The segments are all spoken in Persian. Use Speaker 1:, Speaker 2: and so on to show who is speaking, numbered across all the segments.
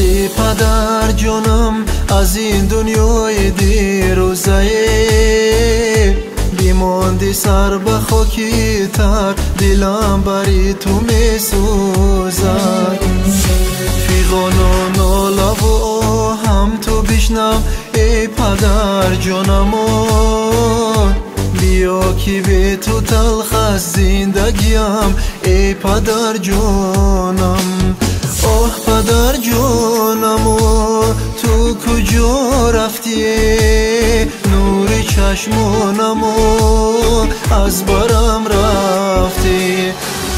Speaker 1: رفتی پدر جانم از این دنیای دیروزه، بیماندی سر به خاکی تر، دلم بری تو می سوزد. فیغان و ناله و آهم تو بشنو ای پدر جانم، بیا که به تو تلخ از زندگیم ای پدر جانم. آه پدر جانم تو کجا رفتی، نور چشمانم از برم رفتی.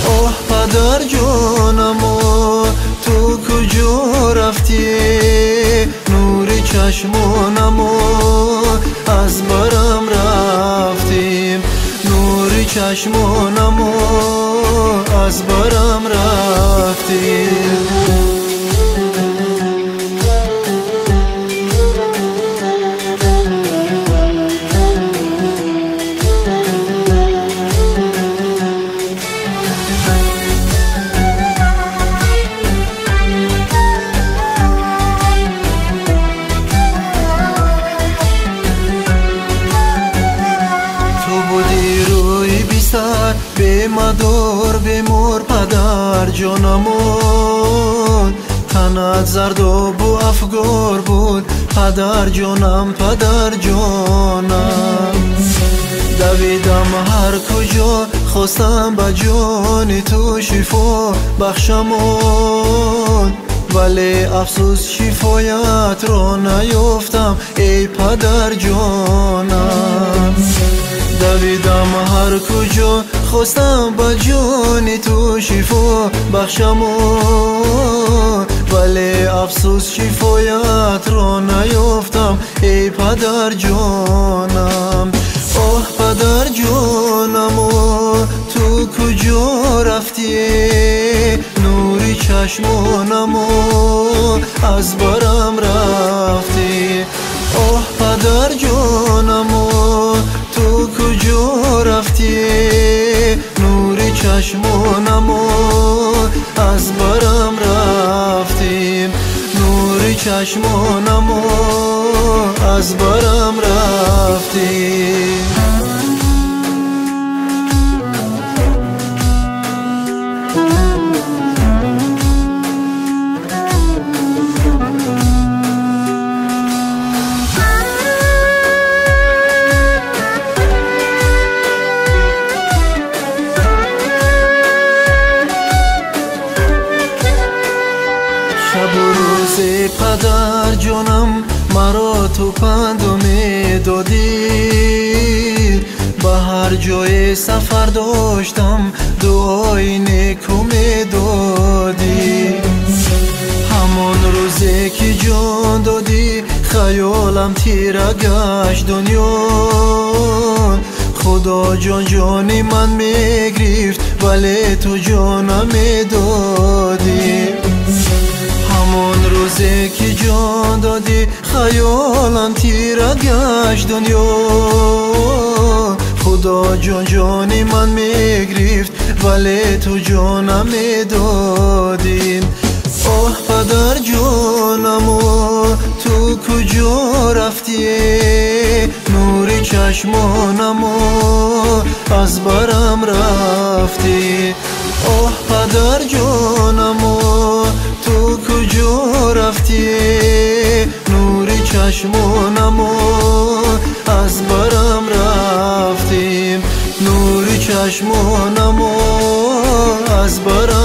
Speaker 1: آه پدر جانم تو کجا رفتی، نور چشمانم از برم رفتی. نور چشمانم از برم رفتی. به مدار بمور پدر جانمون، تنت زرد و بو افگار بود پدر جانم پدر جانم. دویدم هر کجا خواستم به جان تو شفا بخشمون، ولی افسوس شفایت را نیافتم ای پدر جانم. دویدم هر کجا خواستم با جان تو شفا بخشمون، ولی افسوس شفایت را نیافتم ای پدر جانم. آه پدر جانم تو کجا رفتی، نور چشمانم از برم رفتی. آه پدر جانم تو کجا رفتی، نور چشمانم از برم رفتی. نور چشمانم از برم رفتی. شب و روز پدر جانم مرا تو پند می دادی، به هر جای سفر داشتم دعای نیکو می دادی. همان روزی که جان دادی خیالم تیره گشت دنیا، خدا جان جانی من می گرفت ولی تو جانم می دادی. همون روزی که جان دادی خیالم تیره گشت دنیا، خدا جان جانی من می گرفت ولی تو جانم می دادی. آه پدر جانم تو کجا رفتی، نور چشمانم از برم رفتی. آه پدر جانم تو کجا رفتی، نور چشمانم از برم رفتی. نور چشمانم از برم